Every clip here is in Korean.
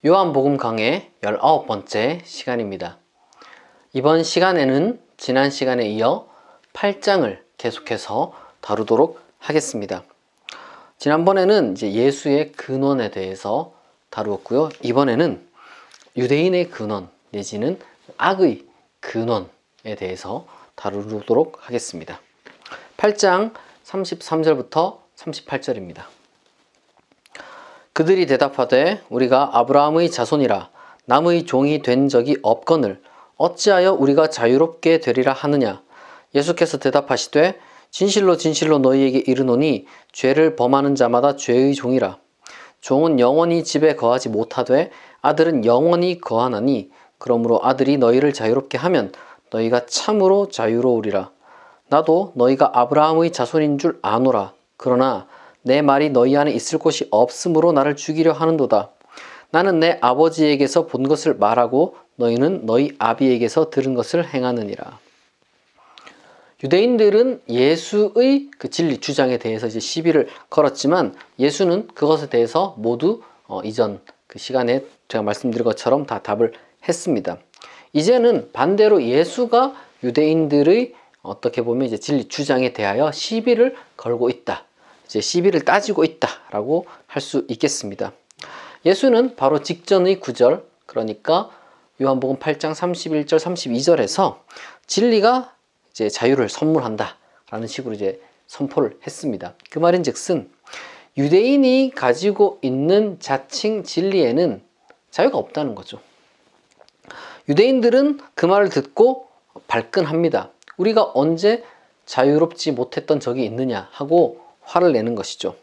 요한복음 강의 19번째 시간입니다. 이번 시간에는 지난 시간에 이어 8장을 계속해서 다루도록 하겠습니다. 지난번에는 이제 예수의 근원에 대해서 다루었고요. 이번에는 유대인의 근원 내지는 악의 근원에 대해서 다루도록 하겠습니다. 8장 33절부터 38절입니다. 그들이 대답하되 우리가 아브라함의 자손이라 남의 종이 된 적이 없거늘 어찌하여 우리가 자유롭게 되리라 하느냐. 예수께서 대답하시되 진실로 진실로 너희에게 이르노니 죄를 범하는 자마다 죄의 종이라. 종은 영원히 집에 거하지 못하되 아들은 영원히 거하나니 그러므로 아들이 너희를 자유롭게 하면 너희가 참으로 자유로우리라. 나도 너희가 아브라함의 자손인 줄 아노라. 그러나 내 말이 너희 안에 있을 곳이 없으므로 나를 죽이려 하는도다. 나는 내 아버지에게서 본 것을 말하고 너희는 너희 아비에게서 들은 것을 행하느니라. 유대인들은 예수의 그 진리 주장에 대해서 이제 시비를 걸었지만 예수는 그것에 대해서 모두 이전 그 시간에 제가 말씀드린 것처럼 다 답을 했습니다. 이제는 반대로 예수가 유대인들의 어떻게 보면 이제 진리 주장에 대하여 시비를 걸고 있다. 이제 시비를 따지고 있다라고 할 수 있겠습니다. 예수는 바로 직전의 구절, 그러니까 요한복음 8장 31절, 32절에서 진리가 이제 자유를 선물한다라는 식으로 이제 선포를 했습니다. 그 말인즉슨 유대인이 가지고 있는 자칭 진리에는 자유가 없다는 거죠. 유대인들은 그 말을 듣고 발끈합니다. 우리가 언제 자유롭지 못했던 적이 있느냐 하고 화를 내는 것이죠.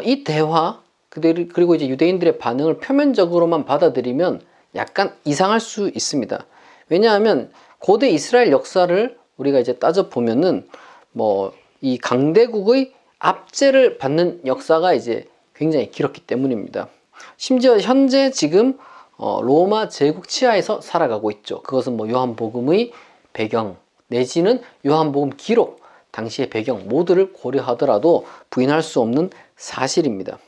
이 대화 그리고 이제 유대인들의 반응을 표면적으로만 받아들이면 약간 이상할 수 있습니다. 왜냐하면 고대 이스라엘 역사를 우리가 이제 따져 보면은 이 강대국의 압제를 받는 역사가 이제 굉장히 길었기 때문입니다. 심지어 현재 지금 로마 제국 치하에서 살아가고 있죠. 그것은 요한복음의 배경 내지는 요한복음 기록 당시의 배경 모두를 고려하더라도 부인할 수 없는 사실입니다.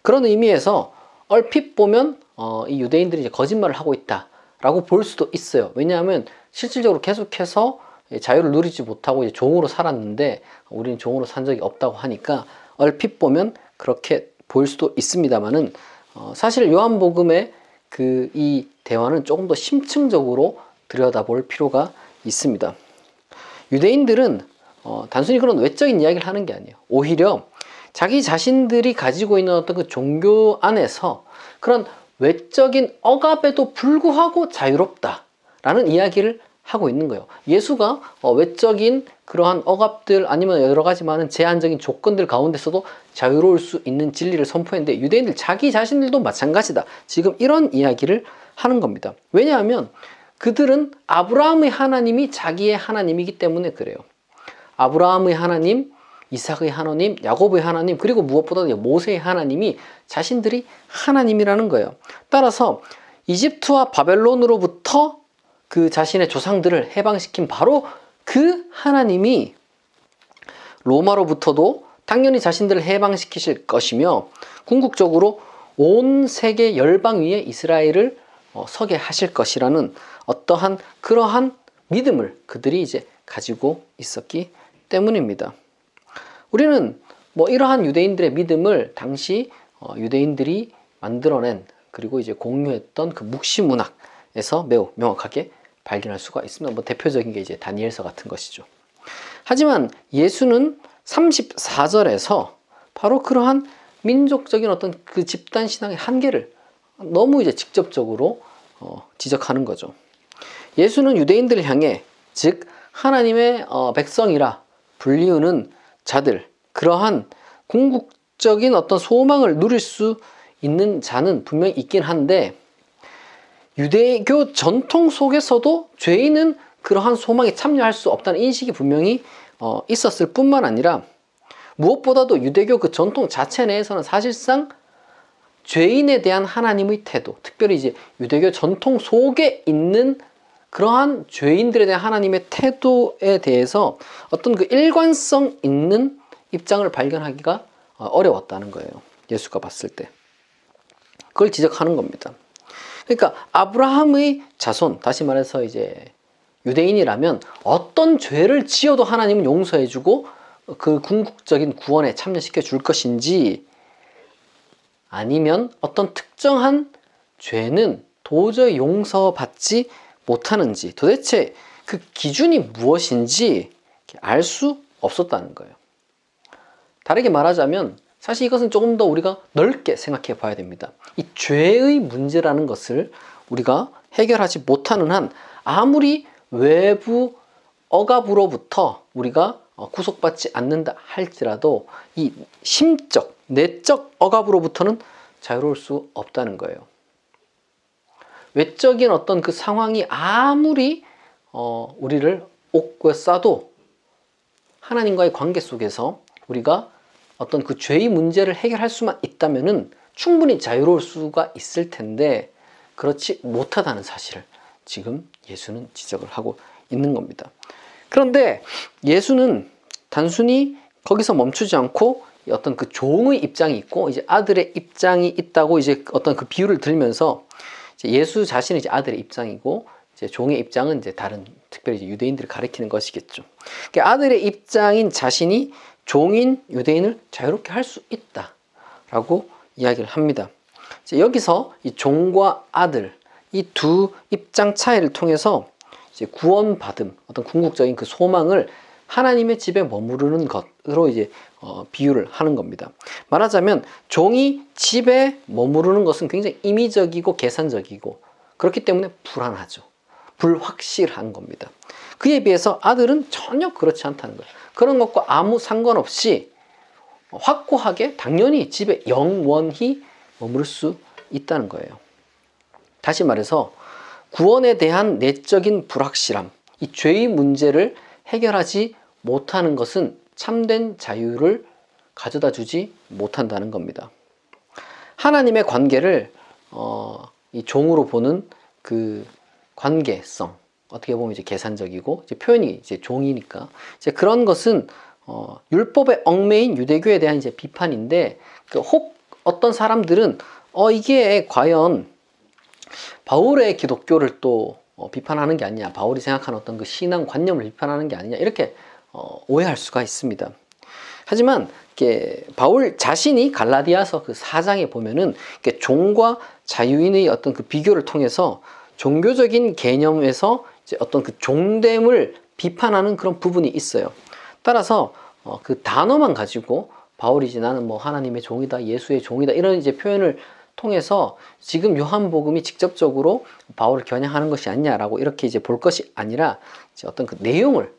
그런 의미에서 얼핏 보면 이 유대인들이 이제 거짓말을 하고 있다라고 볼 수도 있어요. 왜냐하면 실질적으로 계속해서 자유를 누리지 못하고 이제 종으로 살았는데 우리는 종으로 산 적이 없다고 하니까 얼핏 보면 그렇게 보일 수도 있습니다만은 사실 요한복음의 이 대화는 조금 더 심층적으로 들여다볼 필요가 있습니다. 유대인들은 단순히 그런 외적인 이야기를 하는 게 아니에요. 오히려 자기 자신들이 가지고 있는 어떤 그 종교 안에서 그런 외적인 억압에도 불구하고 자유롭다라는 이야기를 하고 있는 거예요. 예수가 외적인 그러한 억압들 아니면 여러 가지 많은 제한적인 조건들 가운데서도 자유로울 수 있는 진리를 선포했는데 유대인들 자기 자신들도 마찬가지다. 지금 이런 이야기를 하는 겁니다. 왜냐하면 그들은 아브라함의 하나님이 자기의 하나님이기 때문에 그래요. 아브라함의 하나님, 이삭의 하나님, 야곱의 하나님, 그리고 무엇보다도 모세의 하나님이 자신들이 하나님이라는 거예요. 따라서 이집트와 바벨론으로부터 그 자신의 조상들을 해방시킨 바로 그 하나님이 로마로부터도 당연히 자신들을 해방시키실 것이며 궁극적으로 온 세계 열방 위에 이스라엘을 서게 하실 것이라는 어떠한 그러한 믿음을 그들이 이제 가지고 있었기 때문입니다. 우리는 이러한 유대인들의 믿음을 당시 유대인들이 만들어낸 그리고 이제 공유했던 그 묵시문학에서 매우 명확하게 발견할 수가 있습니다. 대표적인 게 이제 다니엘서 같은 것이죠. 하지만 예수는 34절에서 바로 그러한 민족적인 어떤 그 집단 신앙의 한계를 너무 이제 직접적으로 지적하는 거죠. 예수는 유대인들을 향해 즉 하나님의 백성이라 불리우는 자들, 그러한 궁극적인 어떤 소망을 누릴 수 있는 자는 분명히 있긴 한데 유대교 전통 속에서도 죄인은 그러한 소망에 참여할 수 없다는 인식이 분명히 있었을 뿐만 아니라 무엇보다도 유대교 그 전통 자체 내에서는 사실상 죄인에 대한 하나님의 태도, 특별히 이제 유대교 전통 속에 있는 그러한 죄인들에 대한 하나님의 태도에 대해서 어떤 그 일관성 있는 입장을 발견하기가 어려웠다는 거예요. 예수가 봤을 때. 그걸 지적하는 겁니다. 그러니까 아브라함의 자손, 다시 말해서 이제 유대인이라면 어떤 죄를 지어도 하나님은 용서해주고 그 궁극적인 구원에 참여시켜 줄 것인지, 아니면 어떤 특정한 죄는 도저히 용서받지 못하는지, 도대체 그 기준이 무엇인지 알 수 없었다는 거예요. 다르게 말하자면 사실 이것은 조금 더 우리가 넓게 생각해 봐야 됩니다. 이 죄의 문제라는 것을 우리가 해결하지 못하는 한 아무리 외부 억압으로부터 우리가 구속받지 않는다 할지라도 이 심적, 내적 억압으로부터는 자유로울 수 없다는 거예요. 외적인 어떤 그 상황이 아무리 우리를 옥죄싸도 하나님과의 관계 속에서 우리가 어떤 그 죄의 문제를 해결할 수만 있다면은 충분히 자유로울 수가 있을 텐데, 그렇지 못하다는 사실을 지금 예수는 지적을 하고 있는 겁니다. 그런데 예수는 단순히 거기서 멈추지 않고 어떤 그 종의 입장이 있고 이제 아들의 입장이 있다고 이제 어떤 그 비유를 들면서, 이제 예수 자신이 이제 아들의 입장이고 이제 종의 입장은 이제 다른, 특별히 이제 유대인들을 가리키는 것이겠죠. 그러니까 아들의 입장인 자신이 종인 유대인을 자유롭게 할 수 있다라고 이야기를 합니다. 여기서 이 종과 아들, 이 두 입장 차이를 통해서 이제 구원받음, 어떤 궁극적인 그 소망을 하나님의 집에 머무르는 것으로 이제 비유를 하는 겁니다. 말하자면 종이 집에 머무르는 것은 굉장히 임의적이고 계산적이고 그렇기 때문에 불안하죠. 불확실한 겁니다. 그에 비해서 아들은 전혀 그렇지 않다는 거예요. 그런 것과 아무 상관없이 확고하게 당연히 집에 영원히 머무를 수 있다는 거예요. 다시 말해서 구원에 대한 내적인 불확실함, 이 죄의 문제를 해결하지 못하는 것은 참된 자유를 가져다 주지 못한다는 겁니다. 하나님의 관계를 이 종으로 보는 그 관계성, 어떻게 보면 이제 계산적이고 이제 표현이 이제 종이니까 이제 그런 것은 율법의 얽매인 유대교에 대한 이제 비판인데, 혹 어떤 사람들은 이게 과연 바울의 기독교를 또 비판하는 게 아니냐, 바울이 생각하는 어떤 그 신앙 관념을 비판하는 게 아니냐, 이렇게 오해할 수가 있습니다. 하지만 바울 자신이 갈라디아서 그 4장에 보면은 종과 자유인의 어떤 그 비교를 통해서 종교적인 개념에서 이제 어떤 그 종됨을 비판하는 그런 부분이 있어요. 따라서 그 단어만 가지고 바울이 이제 나는 뭐 하나님의 종이다, 예수의 종이다, 이런 이제 표현을 통해서 지금 요한복음이 직접적으로 바울을 겨냥하는 것이 아니냐라고 이렇게 이제 볼 것이 아니라, 이제 어떤 그 내용을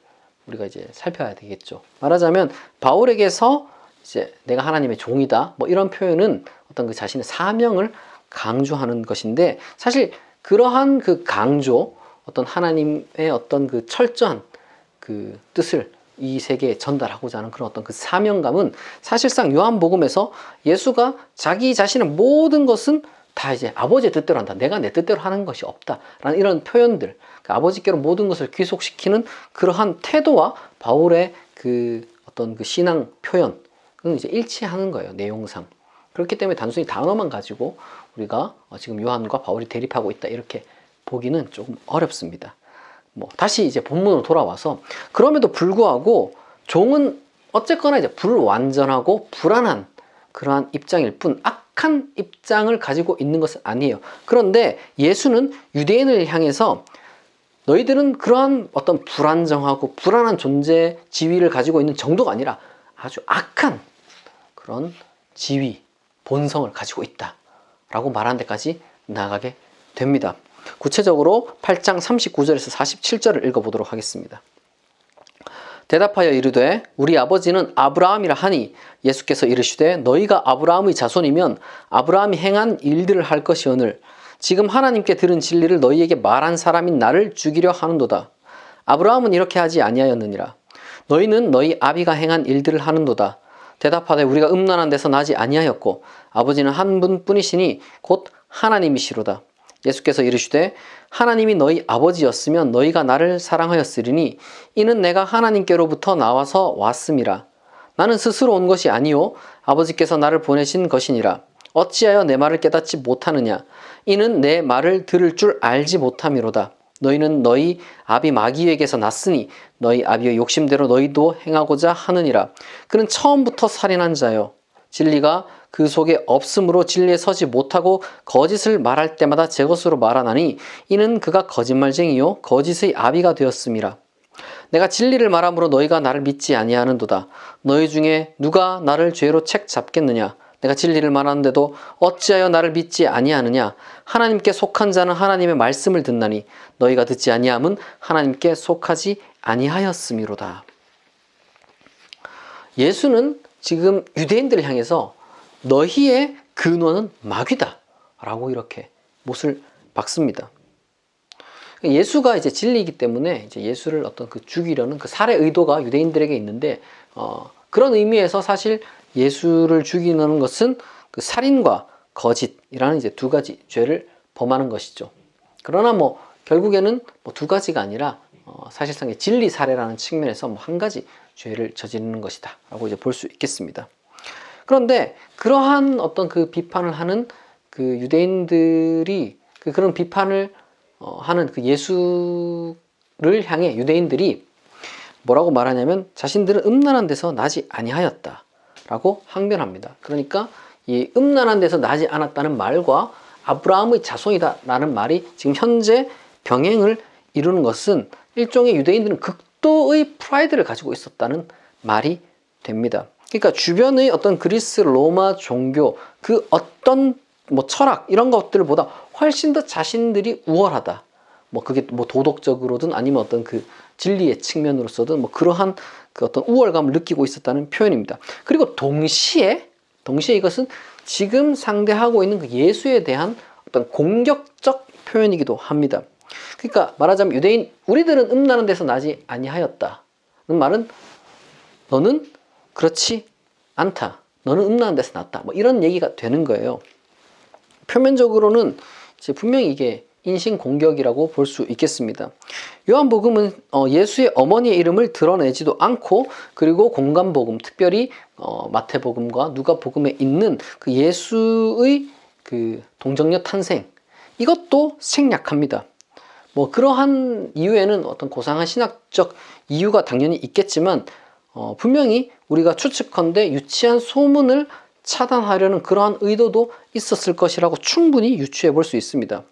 우리가 이제 살펴야 되겠죠. 말하자면 바울에게서 이제 내가 하나님의 종이다, 뭐 이런 표현은 어떤 그 자신의 사명을 강조하는 것인데, 사실 그러한 그 강조, 어떤 하나님의 어떤 그 철저한 그 뜻을 이 세계에 전달하고자 하는 그런 어떤 그 사명감은 사실상 요한복음에서 예수가 자기 자신의 모든 것은 다 이제 아버지의 뜻대로 한다, 내가 내 뜻대로 하는 것이 없다라는 이런 표현들, 그러니까 아버지께로 모든 것을 귀속시키는 그러한 태도와 바울의 그 어떤 그 신앙 표현은 이제 일치하는 거예요, 내용상. 그렇기 때문에 단순히 단어만 가지고 우리가 지금 요한과 바울이 대립하고 있다 이렇게 보기는 조금 어렵습니다. 다시 이제 본문으로 돌아와서, 그럼에도 불구하고 종은 어쨌거나 이제 불완전하고 불안한 그러한 입장일 뿐 악한 입장을 가지고 있는 것은 아니에요. 그런데 예수는 유대인을 향해서 너희들은 그러한 어떤 불안정하고 불안한 존재 지위를 가지고 있는 정도가 아니라 아주 악한 그런 지위, 본성을 가지고 있다 라고 말하는 데까지 나가게 됩니다. 구체적으로 8장 39절에서 47절을 읽어보도록 하겠습니다. 대답하여 이르되 우리 아버지는 아브라함이라 하니 예수께서 이르시되 너희가 아브라함의 자손이면 아브라함이 행한 일들을 할 것이오늘 지금 하나님께 들은 진리를 너희에게 말한 사람인 나를 죽이려 하는도다. 아브라함은 이렇게 하지 아니하였느니라. 너희는 너희 아비가 행한 일들을 하는도다. 대답하되 우리가 음란한 데서 나지 아니하였고 아버지는 한 분뿐이시니 곧 하나님이시로다. 예수께서 이르시되 하나님이 너희 아버지였으면 너희가 나를 사랑하였으리니 이는 내가 하나님께로부터 나와서 왔음이라. 나는 스스로 온 것이 아니요 아버지께서 나를 보내신 것이니라. 어찌하여 내 말을 깨닫지 못하느냐? 이는 내 말을 들을 줄 알지 못함이로다. 너희는 너희 아비 마귀에게서 났으니 너희 아비의 욕심대로 너희도 행하고자 하느니라. 그는 처음부터 살인한 자요, 진리가 그 속에 없으므로 진리에 서지 못하고 거짓을 말할 때마다 제 것으로 말하나니 이는 그가 거짓말쟁이요 거짓의 아비가 되었음이라. 내가 진리를 말함으로 너희가 나를 믿지 아니하는도다. 너희 중에 누가 나를 죄로 책 잡겠느냐? 내가 진리를 말하는데도 어찌하여 나를 믿지 아니하느냐? 하나님께 속한 자는 하나님의 말씀을 듣나니 너희가 듣지 아니함은 하나님께 속하지 아니하였음이로다. 예수는 지금 유대인들을 향해서 너희의 근원은 마귀다 라고 이렇게 못을 박습니다. 예수가 이제 진리이기 때문에 이제 예수를 어떤 그 죽이려는 그 살해 의도가 유대인들에게 있는데, 그런 의미에서 사실 예수를 죽이는 것은 그 살인과 거짓이라는 이제 두 가지 죄를 범하는 것이죠. 그러나 뭐 결국에는 뭐 두 가지가 아니라 사실상의 진리 살해라는 측면에서 뭐 한 가지 죄를 저지르는 것이다 라고 이제 볼 수 있겠습니다. 그런데 그러한 어떤 그 비판을 하는 그 유대인들이 그런 비판을 하는 그 예수를 향해 유대인들이 뭐라고 말하냐면 자신들은 음란한 데서 나지 아니하였다 라고 항변합니다. 그러니까 이 음란한 데서 나지 않았다는 말과 아브라함의 자손이다 라는 말이 지금 현재 병행을 이루는 것은 일종의 유대인들은 극도의 프라이드를 가지고 있었다는 말이 됩니다. 그러니까 주변의 어떤 그리스 로마 종교 그 어떤 뭐 철학 이런 것들보다 훨씬 더 자신들이 우월하다. 뭐 그게 뭐 도덕적으로든 아니면 어떤 그 진리의 측면으로서든 뭐 그러한 그 어떤 우월감을 느끼고 있었다는 표현입니다. 그리고 동시에 이것은 지금 상대하고 있는 그 예수에 대한 어떤 공격적 표현이기도 합니다. 그러니까 말하자면 유대인 우리들은 음란한 데서 나지 아니하였다는 말은 너는 그렇지 않다. 너는 음란한 데서 났다. 뭐 이런 얘기가 되는 거예요. 표면적으로는 이제 분명히 이게 인신공격이라고 볼 수 있겠습니다. 요한복음은 예수의 어머니의 이름을 드러내지도 않고, 그리고 공간복음, 특별히 마태복음과 누가복음에 있는 그 예수의 그 동정녀 탄생, 이것도 생략합니다. 뭐 그러한 이유에는 어떤 고상한 신학적 이유가 당연히 있겠지만, 분명히 우리가 추측컨대 유치한 소문을 차단하려는 그러한 의도도 있었을 것이라고 충분히 유추해 볼 수 있습니다.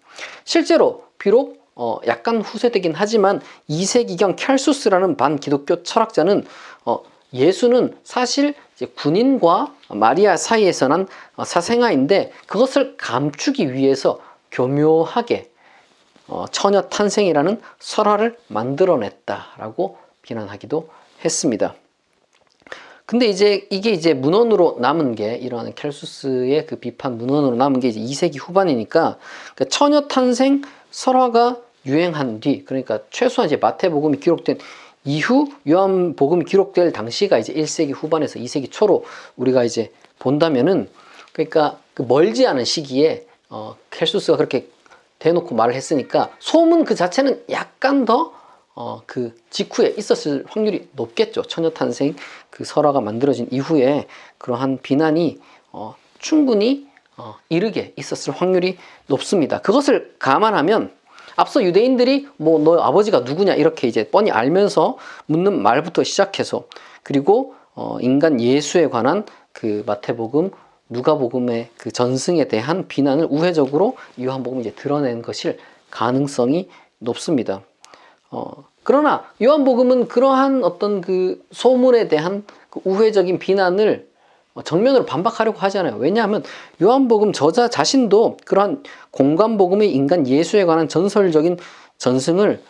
실제로 비록 약간 후세되긴 하지만 2세기경 켈수스라는 반기독교 철학자는 예수는 사실 이제 군인과 마리아 사이에서 난 사생아인데 그것을 감추기 위해서 교묘하게 처녀 탄생이라는 설화를 만들어냈다라고 비난하기도 했습니다. 근데 이제 이게 이제 문헌으로 남은 게 이러한 켈수스의 그 비판 문헌으로 남은 게 이제 2세기 후반이니까 그러니까 처녀 탄생 설화가 유행한 뒤, 그러니까 최소한 이제 마태복음이 기록된 이후 요한복음이 기록될 당시가 이제 1세기 후반에서 2세기 초로 우리가 이제 본다면은, 그러니까 그 멀지 않은 시기에 켈수스가 그렇게 대놓고 말을 했으니까 소문 그 자체는 약간 더 그 직후에 있었을 확률이 높겠죠. 처녀탄생 그 설화가 만들어진 이후에 그러한 비난이 충분히 이르게 있었을 확률이 높습니다. 그것을 감안하면 앞서 유대인들이 뭐 너 아버지가 누구냐 이렇게 이제 뻔히 알면서 묻는 말부터 시작해서, 그리고 인간 예수에 관한 그 마태복음, 누가복음의 그 전승에 대한 비난을 우회적으로 요한복음이 이제 드러낸 것일 가능성이 높습니다. 그러나 요한복음은 그러한 어떤 그 소문에 대한 그 우회적인 비난을 정면으로 반박하려고 하지 않아요. 왜냐하면 요한복음 저자 자신도 그러한 공간복음의 인간 예수에 관한 전설적인 전승을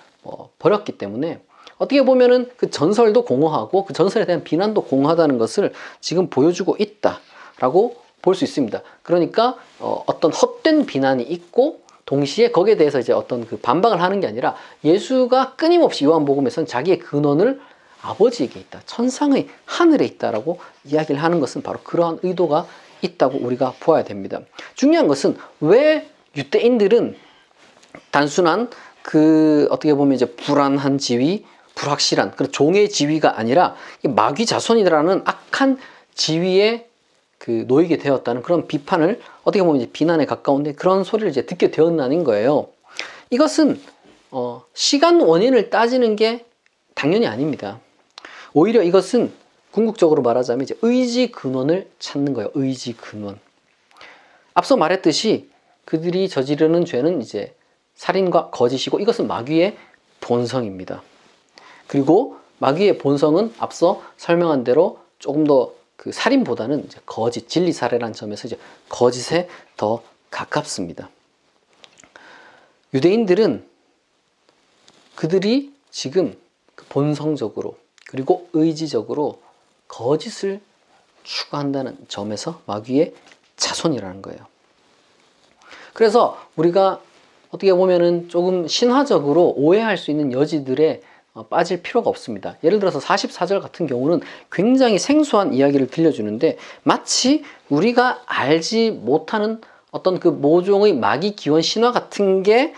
버렸기 때문에 어떻게 보면은 그 전설도 공허하고 그 전설에 대한 비난도 공허하다는 것을 지금 보여주고 있다라고 볼 수 있습니다. 그러니까 어떤 헛된 비난이 있고 동시에 거기에 대해서 이제 어떤 그 반박을 하는 게 아니라 예수가 끊임없이 요한복음에서는 자기의 근원을 아버지에게 있다, 천상의 하늘에 있다라고 이야기를 하는 것은 바로 그러한 의도가 있다고 우리가 보아야 됩니다. 중요한 것은 왜 유대인들은 단순한 그 어떻게 보면 이제 불안한 지위, 불확실한 그런 종의 지위가 아니라 마귀 자손이라는 악한 지위에 놓이게 되었다는 그런 비판을 어떻게 보면 이제 비난에 가까운데 그런 소리를 이제 듣게 되었나는 거예요. 이것은 시간 원인을 따지는 게 당연히 아닙니다. 오히려 이것은 궁극적으로 말하자면 이제 의지 근원을 찾는 거예요. 의지 근원. 앞서 말했듯이 그들이 저지르는 죄는 이제 살인과 거짓이고 이것은 마귀의 본성입니다. 그리고 마귀의 본성은 앞서 설명한 대로 조금 더 그 살인보다는 이제 거짓, 진리 살해라는 점에서 이제 거짓에 더 가깝습니다. 유대인들은 그들이 지금 본성적으로 그리고 의지적으로 거짓을 추구한다는 점에서 마귀의 자손이라는 거예요. 그래서 우리가 어떻게 보면은 조금 신화적으로 오해할 수 있는 여지들에 빠질 필요가 없습니다. 예를 들어서 44절 같은 경우는 굉장히 생소한 이야기를 들려주는데 마치 우리가 알지 못하는 어떤 그 모종의 마귀 기원 신화 같은 게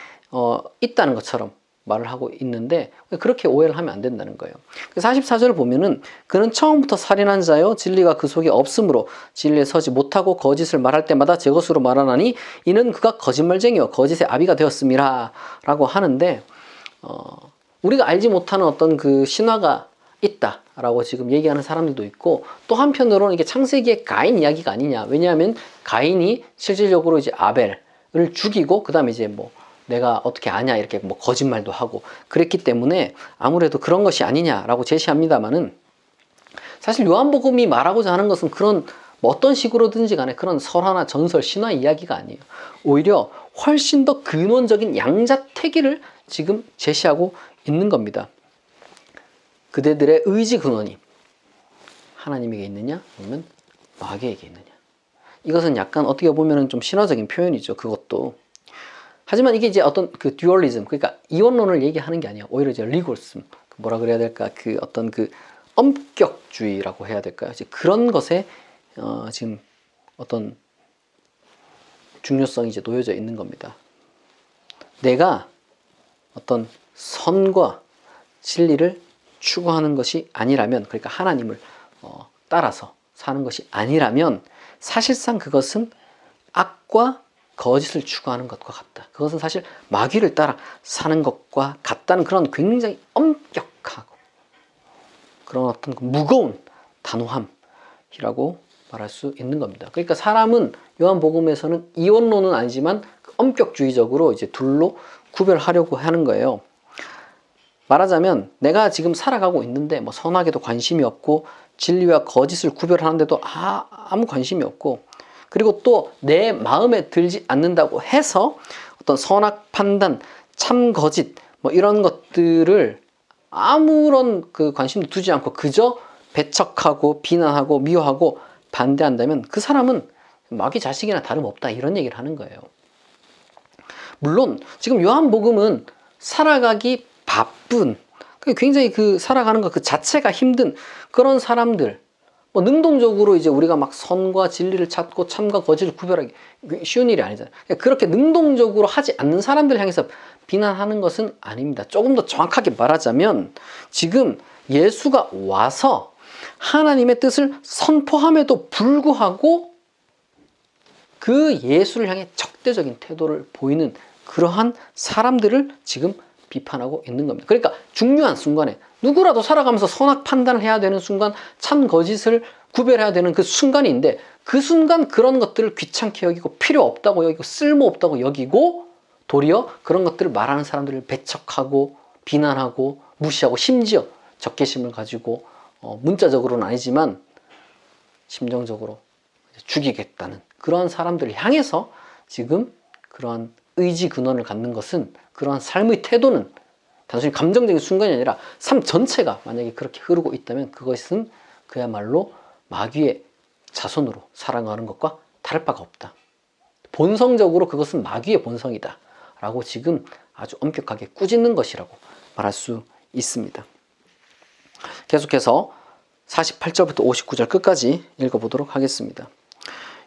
있다는 것처럼 말을 하고 있는데 그렇게 오해를 하면 안 된다는 거예요. 44절을 보면은 그는 처음부터 살인한 자요 진리가 그 속에 없으므로 진리에 서지 못하고 거짓을 말할 때마다 제 것으로 말하나니 이는 그가 거짓말쟁이요 거짓의 아비가 되었음이라 라고 하는데 우리가 알지 못하는 어떤 그 신화가 있다라고 지금 얘기하는 사람들도 있고 또 한편으로는 이게 창세기의 가인 이야기가 아니냐. 왜냐하면 가인이 실질적으로 이제 아벨을 죽이고 그 다음에 이제 뭐 내가 어떻게 아냐 이렇게 뭐 거짓말도 하고 그랬기 때문에 아무래도 그런 것이 아니냐라고 제시합니다만은 사실 요한복음이 말하고자 하는 것은 그런 뭐 어떤 식으로든지 간에 그런 설화나 전설, 신화 이야기가 아니에요. 오히려 훨씬 더 근원적인 양자택일을 지금 제시하고 있는 겁니다. 그대들의 의지 근원이 하나님에게 있느냐 아니면 마귀에게 있느냐. 이것은 약간 어떻게 보면 좀 신화적인 표현이죠. 그것도. 하지만 이게 이제 어떤 그 듀얼리즘, 그러니까 이원론을 얘기하는 게 아니에요. 오히려 이제 리골즘, 뭐라 그래야 될까? 그 어떤 그 엄격주의라고 해야 될까요? 이제 그런 것에 지금 어떤 중요성이 이제 놓여져 있는 겁니다. 내가 어떤 선과 진리를 추구하는 것이 아니라면, 그러니까 하나님을 따라서 사는 것이 아니라면 사실상 그것은 악과 거짓을 추구하는 것과 같다. 그것은 사실 마귀를 따라 사는 것과 같다는 그런 굉장히 엄격하고 그런 어떤 무거운 단호함이라고 말할 수 있는 겁니다. 그러니까 사람은 요한복음에서는 이원론은 아니지만 엄격주의적으로 이제 둘로 구별하려고 하는 거예요. 말하자면 내가 지금 살아가고 있는데 뭐 선악에도 관심이 없고 진리와 거짓을 구별하는데도 아무 관심이 없고 그리고 또 내 마음에 들지 않는다고 해서 어떤 선악 판단, 참 거짓 뭐 이런 것들을 아무런 그 관심도 두지 않고 그저 배척하고 비난하고 미워하고 반대한다면 그 사람은 마귀 자식이나 다름없다 이런 얘기를 하는 거예요. 물론 지금 요한복음은 살아가기 바쁜 굉장히 그 살아가는 것 그 자체가 힘든 그런 사람들 뭐 능동적으로 이제 우리가 막 선과 진리를 찾고 참과 거짓을 구별하기 쉬운 일이 아니잖아요. 그렇게 능동적으로 하지 않는 사람들 향해서 비난하는 것은 아닙니다. 조금 더 정확하게 말하자면 지금 예수가 와서 하나님의 뜻을 선포함에도 불구하고 그 예수를 향해 적대적인 태도를 보이는 그러한 사람들을 지금 비판하고 있는 겁니다. 그러니까 중요한 순간에 누구라도 살아가면서 선악 판단을 해야 되는 순간 참 거짓을 구별해야 되는 그 순간인데 그 순간 그런 것들을 귀찮게 여기고 필요 없다고 여기고 쓸모 없다고 여기고 도리어 그런 것들을 말하는 사람들을 배척하고 비난하고 무시하고 심지어 적개심을 가지고 문자적으로는 아니지만 심정적으로 죽이겠다는 그러한 사람들을 향해서 지금 그러한 의지 근원을 갖는 것은 그러한 삶의 태도는 단순히 감정적인 순간이 아니라 삶 전체가 만약에 그렇게 흐르고 있다면 그것은 그야말로 마귀의 자손으로 살아가는 것과 다를 바가 없다. 본성적으로 그것은 마귀의 본성이다 라고 지금 아주 엄격하게 꾸짖는 것이라고 말할 수 있습니다. 계속해서 48절부터 59절 끝까지 읽어보도록 하겠습니다.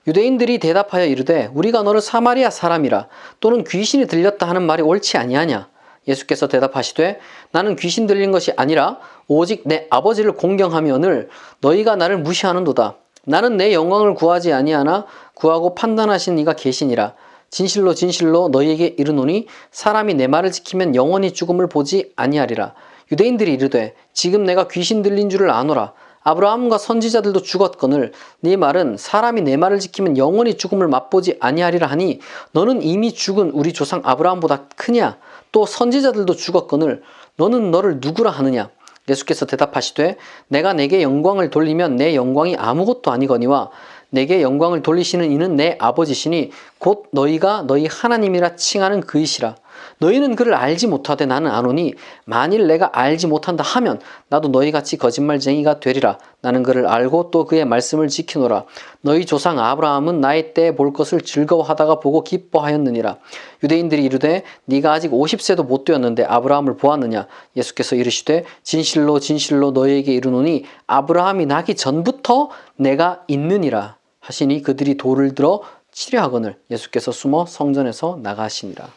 유대인들이 대답하여 이르되 우리가 너를 사마리아 사람이라 또는 귀신이 들렸다 하는 말이 옳지 아니하냐. 예수께서 대답하시되 나는 귀신 들린 것이 아니라 오직 내 아버지를 공경하며늘 너희가 나를 무시하는도다. 나는 내 영광을 구하지 아니하나 구하고 판단하신 이가 계시니라. 진실로 진실로 너희에게 이르노니 사람이 내 말을 지키면 영원히 죽음을 보지 아니하리라. 유대인들이 이르되 지금 내가 귀신 들린 줄을 아노라. 아브라함과 선지자들도 죽었거늘 네 말은 사람이 내 말을 지키면 영원히 죽음을 맛보지 아니하리라 하니 너는 이미 죽은 우리 조상 아브라함보다 크냐? 또 선지자들도 죽었거늘 너는 너를 누구라 하느냐? 예수께서 대답하시되 내가 내게 영광을 돌리면 내 영광이 아무것도 아니거니와 내게 영광을 돌리시는 이는 내 아버지시니 곧 너희가 너희 하나님이라 칭하는 그이시라. 너희는 그를 알지 못하되 나는 아노니 만일 내가 알지 못한다 하면 나도 너희같이 거짓말쟁이가 되리라. 나는 그를 알고 또 그의 말씀을 지키노라. 너희 조상 아브라함은 나의 때에 볼 것을 즐거워하다가 보고 기뻐하였느니라. 유대인들이 이르되 네가 아직 50세도 못 되었는데 아브라함을 보았느냐? 예수께서 이르시되 진실로 진실로 너희에게 이르노니 아브라함이 나기 전부터 내가 있느니라 하시니 그들이 돌을 들어 치려 하거늘 예수께서 숨어 성전에서 나가시니라.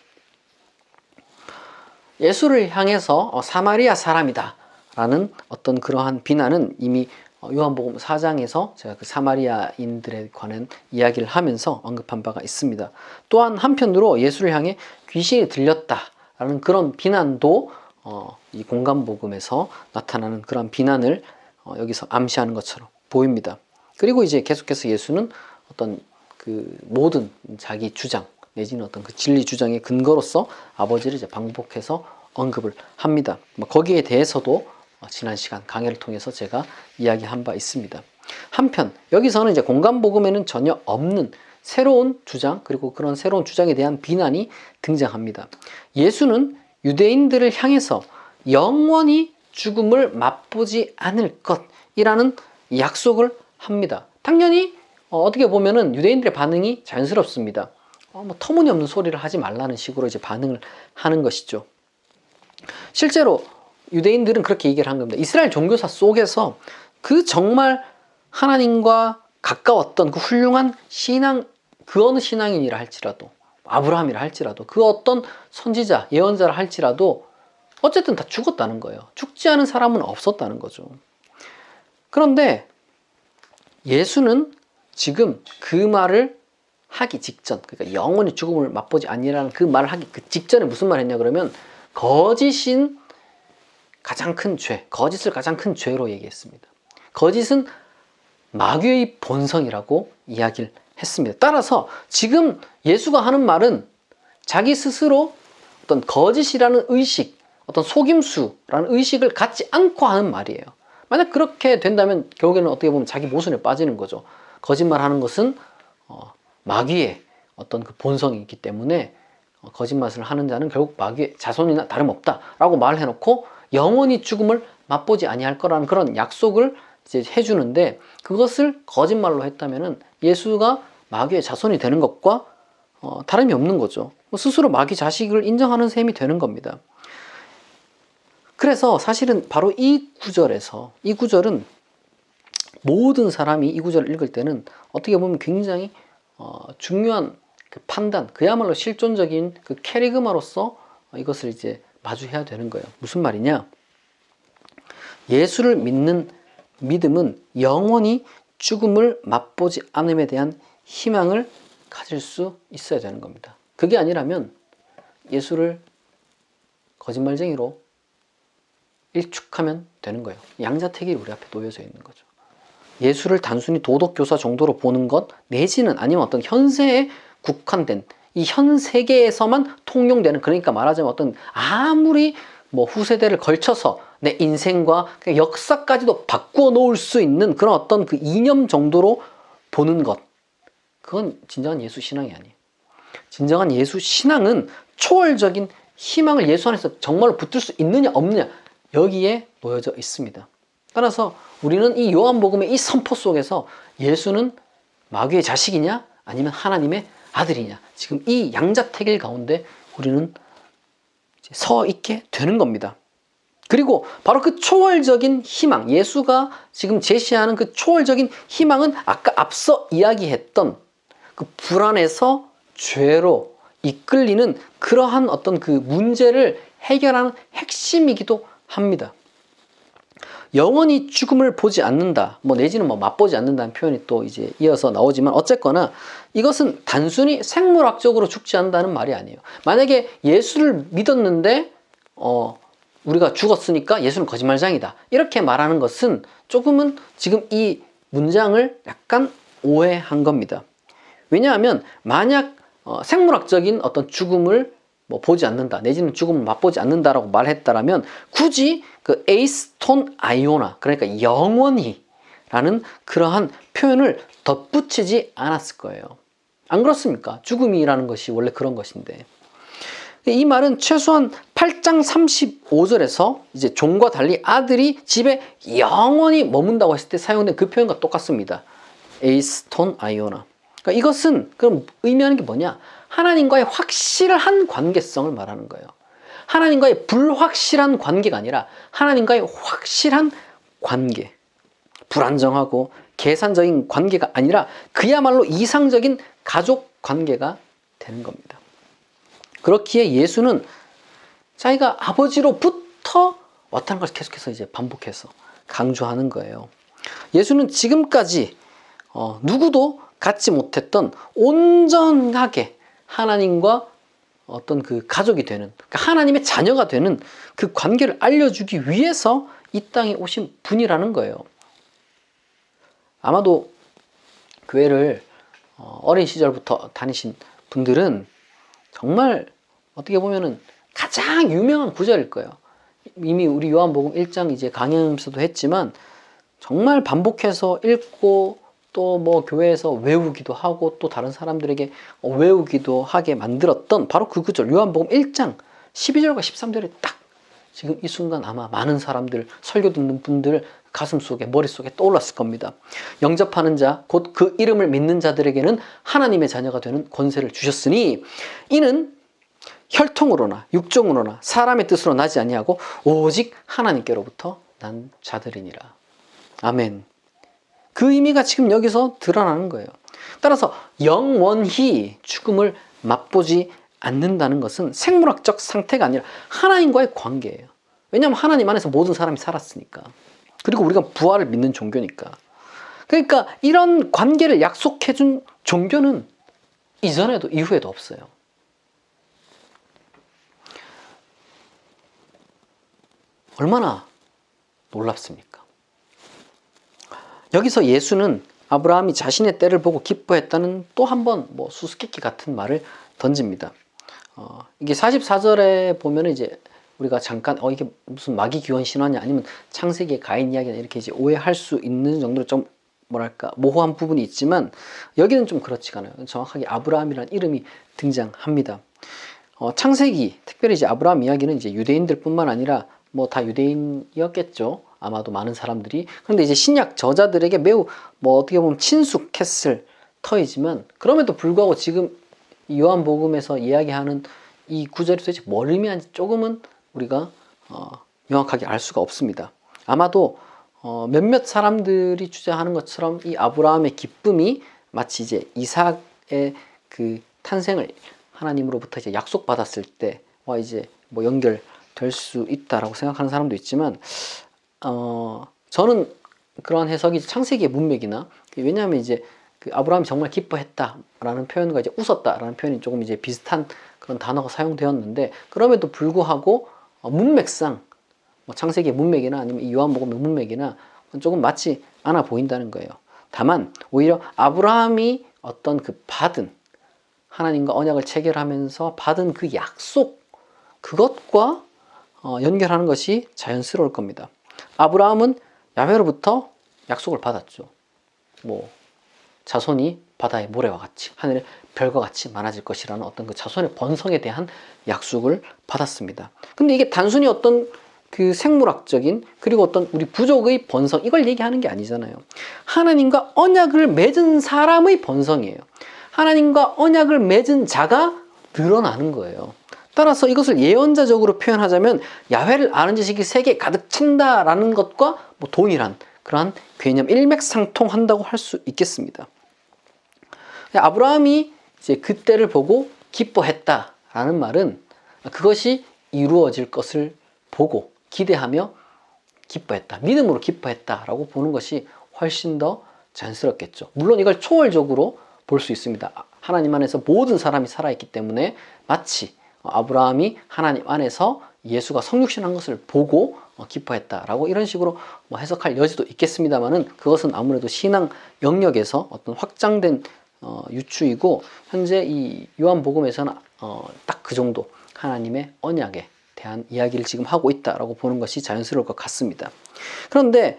예수를 향해서 사마리아 사람이다 라는 어떤 그러한 비난은 이미 요한복음 4장에서 제가 그 사마리아인들에 관한 이야기를 하면서 언급한 바가 있습니다. 또한 한편으로 예수를 향해 귀신이 들렸다라는 그런 비난도 이 공간복음에서 나타나는 그런 비난을 여기서 암시하는 것처럼 보입니다. 그리고 이제 계속해서 예수는 어떤 그 모든 자기 주장 내지는 어떤 그 진리 주장의 근거로서 아버지를 이제 반복해서 언급을 합니다. 거기에 대해서도 지난 시간 강해를 통해서 제가 이야기한 바 있습니다. 한편 여기서는 이제 공간복음에는 전혀 없는 새로운 주장 그리고 그런 새로운 주장에 대한 비난이 등장합니다. 예수는 유대인들을 향해서 영원히 죽음을 맛보지 않을 것이라는 약속을 합니다. 당연히 어떻게 보면은 유대인들의 반응이 자연스럽습니다. 터무니없는 소리를 하지 말라는 식으로 이제 반응을 하는 것이죠. 실제로 유대인들은 그렇게 얘기를 한 겁니다. 이스라엘 종교사 속에서 그 정말 하나님과 가까웠던 그 훌륭한 신앙, 그 어느 신앙인이라 할지라도, 아브라함이라 할지라도, 그 어떤 선지자, 예언자라 할지라도 어쨌든 다 죽었다는 거예요. 죽지 않은 사람은 없었다는 거죠. 그런데 예수는 지금 그 말을 하기 직전, 그러니까 영원히 죽음을 맛보지 아니라는 그 말을 하기 그 직전에 무슨 말 했냐 그러면 거짓인 가장 큰 죄, 거짓을 가장 큰 죄로 얘기했습니다. 거짓은 마귀의 본성이라고 이야기를 했습니다. 따라서 지금 예수가 하는 말은 자기 스스로 어떤 거짓이라는 의식, 어떤 속임수라는 의식을 갖지 않고 하는 말이에요. 만약 그렇게 된다면 결국에는 어떻게 보면 자기 모순에 빠지는 거죠. 거짓말하는 것은 마귀의 어떤 그 본성이 있기 때문에 거짓말을 하는 자는 결국 마귀의 자손이나 다름없다라고 말을 해놓고 영원히 죽음을 맛보지 아니할 거라는 그런 약속을 이제 해주는데 그것을 거짓말로 했다면은 예수가 마귀의 자손이 되는 것과 다름이 없는 거죠. 스스로 마귀 자식을 인정하는 셈이 되는 겁니다. 그래서 사실은 바로 이 구절은 모든 사람이 이 구절을 읽을 때는 어떻게 보면 굉장히 중요한 그 판단, 그야말로 실존적인 그 캐리그마로서 이것을 이제 마주해야 되는 거예요. 무슨 말이냐? 예수를 믿는 믿음은 영원히 죽음을 맛보지 않음에 대한 희망을 가질 수 있어야 되는 겁니다. 그게 아니라면 예수를 거짓말쟁이로 일축하면 되는 거예요. 양자택일이 우리 앞에 놓여져 있는 거죠. 예수를 단순히 도덕교사 정도로 보는 것 내지는 아니면 어떤 현세에 국한된 이 현 세계에서만 통용되는, 그러니까 말하자면 어떤 아무리 후세대를 걸쳐서 내 인생과 역사까지도 바꾸어 놓을 수 있는 그런 어떤 그 이념 정도로 보는 것, 그건 진정한 예수 신앙이 아니에요. 진정한 예수 신앙은 초월적인 희망을 예수 안에서 정말로 붙들 수 있느냐 없느냐 여기에 놓여져 있습니다. 따라서 우리는 이 요한복음의 이 선포 속에서 예수는 마귀의 자식이냐 아니면 하나님의 아들이냐, 지금 이 양자택일 가운데 우리는 서 있게 되는 겁니다. 그리고 바로 그 초월적인 희망, 예수가 지금 제시하는 그 초월적인 희망은 아까 앞서 이야기했던 그 불안에서 죄로 이끌리는 그러한 어떤 그 문제를 해결하는 핵심이기도 합니다. 영원히 죽음을 보지 않는다, 뭐 내지는 뭐 맛보지 않는다는 표현이 또 이제 이어서 나오지만, 어쨌거나 이것은 단순히 생물학적으로 죽지 않는다는 말이 아니에요. 만약에 예수를 믿었는데 우리가 죽었으니까 예수는 거짓말장이다, 이렇게 말하는 것은 조금은 지금 이 문장을 약간 오해한 겁니다. 왜냐하면 만약 생물학적인 어떤 죽음을 뭐 보지 않는다, 내지는 죽음을 맛보지 않는다라고 말했다라면 굳이 그 에이스톤 아이오나, 그러니까 영원히 라는 그러한 표현을 덧붙이지 않았을 거예요. 안 그렇습니까? 죽음이라는 것이 원래 그런 것인데. 이 말은 최소한 8장 35절에서 이제 종과 달리 아들이 집에 영원히 머문다고 했을 때 사용된 그 표현과 똑같습니다. 에이스톤 아이오나. 그러니까 이것은 그럼 의미하는 게 뭐냐? 하나님과의 확실한 관계성을 말하는 거예요. 하나님과의 불확실한 관계가 아니라 하나님과의 확실한 관계. 불안정하고 계산적인 관계가 아니라 그야말로 이상적인 가족 관계가 되는 겁니다. 그렇기에 예수는 자기가 아버지로부터 왔다는 것을 계속해서 이제 반복해서 강조하는 거예요. 예수는 지금까지 누구도 갖지 못했던 온전하게 하나님과 어떤 그 가족이 되는, 그러니까 하나님의 자녀가 되는 그 관계를 알려주기 위해서 이 땅에 오신 분이라는 거예요. 아마도 교회를 어린 시절부터 다니신 분들은 정말 어떻게 보면은 가장 유명한 구절일 거예요. 이미 우리 요한복음 1장 이제 강연에서도 했지만 정말 반복해서 읽고 또 뭐 교회에서 외우기도 하고 또 다른 사람들에게 외우기도 하게 만들었던 바로 그 구절, 요한복음 1장 12절과 13절이 딱 지금 이 순간 아마 많은 사람들, 설교 듣는 분들 가슴 속에, 머릿속에 떠올랐을 겁니다. 영접하는 자, 곧 그 이름을 믿는 자들에게는 하나님의 자녀가 되는 권세를 주셨으니 이는 혈통으로나 육종으로나 사람의 뜻으로 나지 아니하고 오직 하나님께로부터 난 자들이니라. 아멘. 그 의미가 지금 여기서 드러나는 거예요. 따라서 영원히 죽음을 맛보지 않는다는 것은 생물학적 상태가 아니라 하나님과의 관계예요. 왜냐하면 하나님 안에서 모든 사람이 살았으니까. 그리고 우리가 부활을 믿는 종교니까. 그러니까 이런 관계를 약속해준 종교는 이전에도 이후에도 없어요. 얼마나 놀랍습니까? 여기서 예수는 아브라함이 자신의 때를 보고 기뻐했다는 또 한 번 뭐 수수께끼 같은 말을 던집니다. 이게 44절에 보면 이제 우리가 잠깐 이게 무슨 마귀 기원 신화냐 아니면 창세기의 가인 이야기냐 이렇게 이제 오해할 수 있는 정도로 좀 뭐랄까 모호한 부분이 있지만 여기는 좀 그렇지가 않아요. 정확하게 아브라함이라는 이름이 등장합니다. 창세기 특별히 이제 아브라함 이야기는 이제 유대인들뿐만 아니라 뭐 다 유대인이었겠죠. 아마도 많은 사람들이. 그런데 이제 신약 저자들에게 매우 뭐 어떻게 보면 친숙했을 터이지만 그럼에도 불구하고 지금 요한복음에서 이야기하는 이 구절이 도대체 뭘 의미하는지 조금은 우리가 명확하게 알 수가 없습니다. 아마도 몇몇 사람들이 주장하는 것처럼 이 아브라함의 기쁨이 마치 이제 이삭의 그 탄생을 하나님으로부터 이제 약속받았을 때와 이제 뭐 연결될 수 있다라고 생각하는 사람도 있지만 저는 그러한 해석이 창세기의 문맥이나 왜냐하면 이제 그 아브라함이 정말 기뻐했다라는 표현과 이제 웃었다라는 표현이 조금 이제 비슷한 그런 단어가 사용되었는데 그럼에도 불구하고 문맥상 뭐 창세기의 문맥이나 아니면 이 요한복음의 문맥이나 조금 맞지 않아 보인다는 거예요. 다만 오히려 아브라함이 어떤 그 받은 하나님과 언약을 체결하면서 받은 그 약속 그것과 연결하는 것이 자연스러울 겁니다. 아브라함은 야훼로부터 약속을 받았죠. 뭐 자손이 바다의 모래와 같이 하늘의 별과 같이 많아질 것이라는 어떤 그 자손의 번성에 대한 약속을 받았습니다. 근데 이게 단순히 어떤 그 생물학적인 그리고 어떤 우리 부족의 번성 이걸 얘기하는 게 아니잖아요. 하나님과 언약을 맺은 사람의 번성이에요. 하나님과 언약을 맺은 자가 늘어나는 거예요. 따라서 이것을 예언자적으로 표현하자면 야훼를 아는 지식이 세계에 가득 찬다라는 것과 뭐 동일한 그러한 개념 일맥상통한다고 할 수 있겠습니다. 아브라함이 이제 그때를 보고 기뻐했다라는 말은 그것이 이루어질 것을 보고 기대하며 기뻐했다, 믿음으로 기뻐했다라고 보는 것이 훨씬 더 자연스럽겠죠. 물론 이걸 초월적으로 볼 수 있습니다. 하나님 안에서 모든 사람이 살아있기 때문에 마치 아브라함이 하나님 안에서 예수가 성육신한 것을 보고 기뻐했다라고 이런 식으로 해석할 여지도 있겠습니다만은, 그것은 아무래도 신앙 영역에서 어떤 확장된 유추이고, 현재 이 요한복음에서는 딱 그 정도 하나님의 언약에 대한 이야기를 지금 하고 있다라고 보는 것이 자연스러울 것 같습니다. 그런데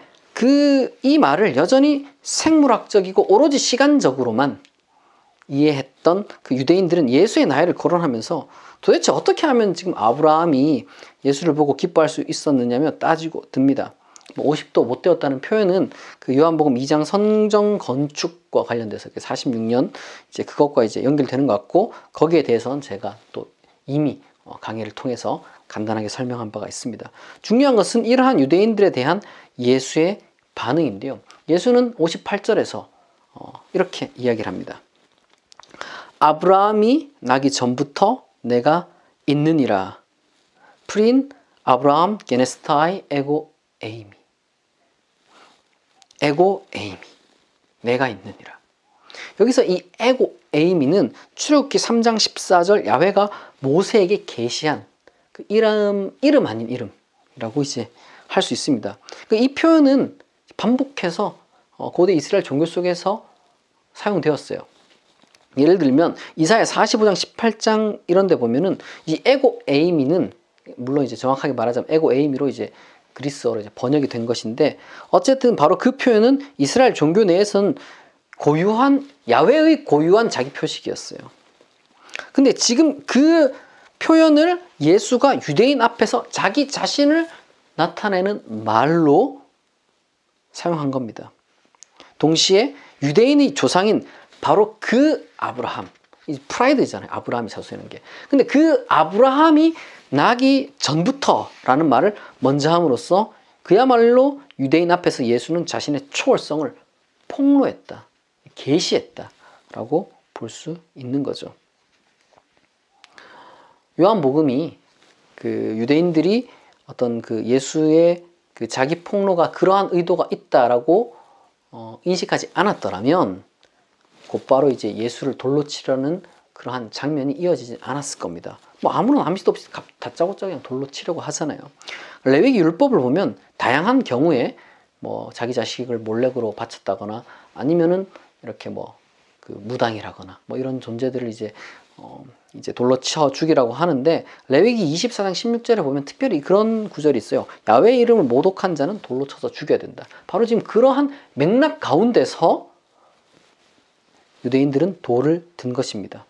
이 말을 여전히 생물학적이고 오로지 시간적으로만 이해했던 그 유대인들은 예수의 나이를 거론하면서 도대체 어떻게 하면 지금 아브라함이 예수를 보고 기뻐할 수 있었느냐며 따지고 듭니다. 50도 못 되었다는 표현은 그 요한복음 2장 성전 건축과 관련돼서 46년 이제 그것과 이제 연결되는 것 같고, 거기에 대해서는 제가 또 이미 강의를 통해서 간단하게 설명한 바가 있습니다. 중요한 것은 이러한 유대인들에 대한 예수의 반응인데요. 예수는 58절에서 이렇게 이야기를 합니다. 아브라함이 나기 전부터 내가 있느니라. 프린 아브라함 게네스타이 에고 에이미. 에고 에이미. 내가 있느니라. 여기서 이 에고 에이미는 출애굽기 3장 14절 야훼가 모세에게 계시한 그 이름 아닌 이름이라고 이제 할 수 있습니다. 이 표현은 반복해서 고대 이스라엘 종교 속에서 사용되었어요. 예를 들면 이사야 45장 18장 이런 데 보면은 이 에고 에이미는, 물론 이제 정확하게 말하자면 에고 에이미로 이제 그리스어로 이제 번역이 된 것인데, 어쨌든 바로 그 표현은 이스라엘 종교 내에서는 야훼의 고유한 자기 표식이었어요. 근데 지금 그 표현을 예수가 유대인 앞에서 자기 자신을 나타내는 말로 사용한 겁니다. 동시에 유대인의 조상인 바로 그 아브라함, 프라이드잖아요. 아브라함이 자수하는 게. 근데 그 아브라함이 나기 전부터라는 말을 먼저 함으로써 그야말로 유대인 앞에서 예수는 자신의 초월성을 폭로했다, 계시했다라고 볼 수 있는 거죠. 요한복음이 그 유대인들이 어떤 그 예수의 그 자기 폭로가 그러한 의도가 있다라고 인식하지 않았더라면 곧바로 이제 예수를 돌로 치려는 그러한 장면이 이어지지 않았을 겁니다. 아무런 암시도 없이 다짜고짜 그냥 돌로 치려고 하잖아요. 레위기 율법을 보면 다양한 경우에 자기 자식을 몰래로 바쳤다거나 아니면은 이렇게 그 무당이라거나 이런 존재들을 이제 돌로 쳐 죽이라고 하는데, 레위기 24장 16절에 보면 특별히 그런 구절이 있어요. 야훼의 이름을 모독한 자는 돌로 쳐서 죽여야 된다. 바로 지금 그러한 맥락 가운데서 유대인들은 돌을 든 것입니다.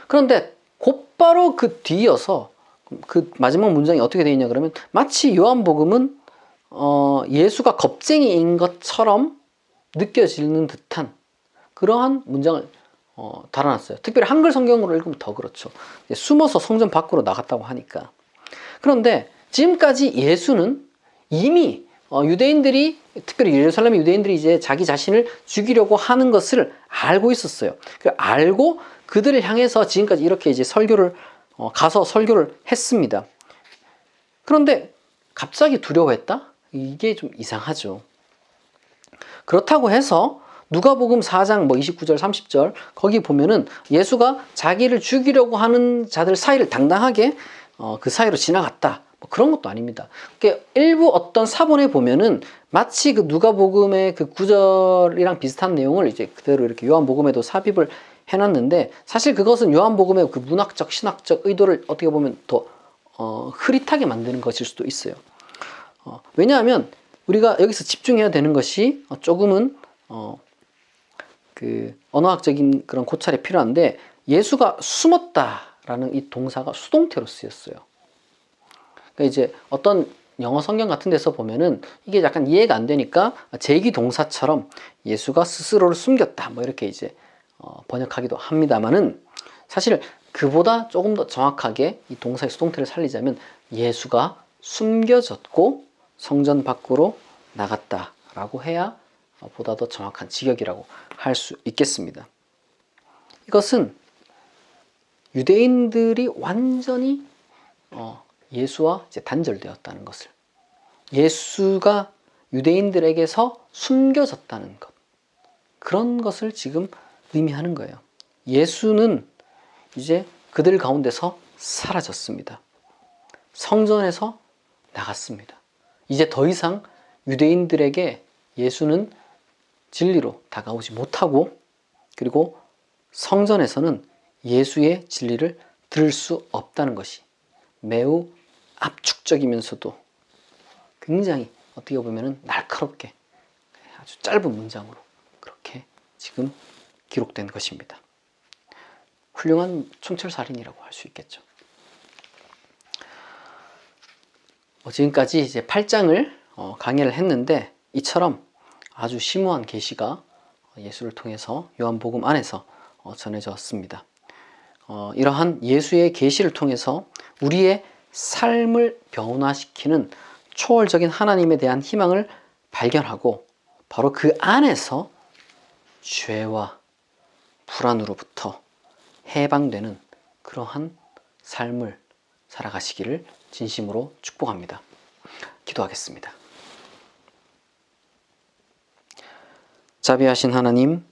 그런데 곧바로 그 뒤이어서 그 마지막 문장이 어떻게 되어 있냐 그러면, 마치 요한복음은 예수가 겁쟁이인 것처럼 느껴지는 듯한 그러한 문장을 달아놨어요. 특별히 한글 성경으로 읽으면 더 그렇죠. 숨어서 성전 밖으로 나갔다고 하니까. 그런데 지금까지 예수는 이미 유대인들이, 특별히 예루살렘의 유대인들이 이제 자기 자신을 죽이려고 하는 것을 알고 있었어요. 알고 그들을 향해서 지금까지 이렇게 이제 가서 설교를 했습니다. 그런데 갑자기 두려워했다? 이게 좀 이상하죠. 그렇다고 해서 누가복음 4장 29절 30절 거기 보면은 예수가 자기를 죽이려고 하는 자들 사이를 당당하게 그 사이로 지나갔다, 그런 것도 아닙니다. 그러니까 일부 어떤 사본에 보면은 마치 그 누가복음의 그 구절이랑 비슷한 내용을 이제 그대로 이렇게 요한복음에도 삽입을 해놨는데, 사실 그것은 요한복음의 그 문학적 신학적 의도를 어떻게 보면 더 흐릿하게 만드는 것일 수도 있어요. 왜냐하면 우리가 여기서 집중해야 되는 것이 조금은 그 언어학적인 그런 고찰이 필요한데, 예수가 숨었다라는 이 동사가 수동태로 쓰였어요. 그러니까 이제 어떤 영어 성경 같은 데서 보면은 이게 약간 이해가 안 되니까 제기 동사처럼 예수가 스스로를 숨겼다 이렇게 이제 번역하기도 합니다만은, 사실 그보다 조금 더 정확하게 이 동사의 수동태를 살리자면 예수가 숨겨졌고 성전 밖으로 나갔다라고 해야 보다 더 정확한 직역이라고 할 수 있겠습니다. 이것은 유대인들이 완전히 예수와 이제 단절되었다는 것을, 예수가 유대인들에게서 숨겨졌다는 것, 그런 것을 지금 의미하는 거예요. 예수는 이제 그들 가운데서 사라졌습니다. 성전에서 나갔습니다. 이제 더 이상 유대인들에게 예수는 진리로 다가오지 못하고, 그리고 성전에서는 예수의 진리를 들을 수 없다는 것이 매우 압축적이면서도 굉장히 어떻게 보면 날카롭게 아주 짧은 문장으로 그렇게 지금 기록된 것입니다. 훌륭한 촌철살인이라고 할 수 있겠죠. 지금까지 이제 8장을 강의를 했는데, 이처럼 아주 심오한 계시가 예수를 통해서 요한복음 안에서 전해졌습니다. 이러한 예수의 계시를 통해서 우리의 삶을 변화시키는 초월적인 하나님에 대한 희망을 발견하고, 바로 그 안에서 죄와 불안으로부터 해방되는 그러한 삶을 살아가시기를 진심으로 축복합니다. 기도하겠습니다. 자비하신 하나님,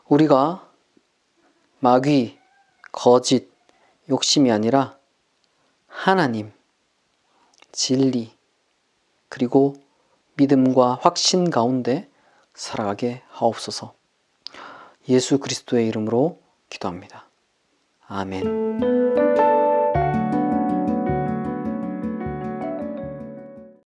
우리가 마귀, 거짓, 욕심이 아니라 하나님, 진리, 그리고 믿음과 확신 가운데 살아가게 하옵소서. 예수 그리스도의 이름으로 기도합니다. 아멘.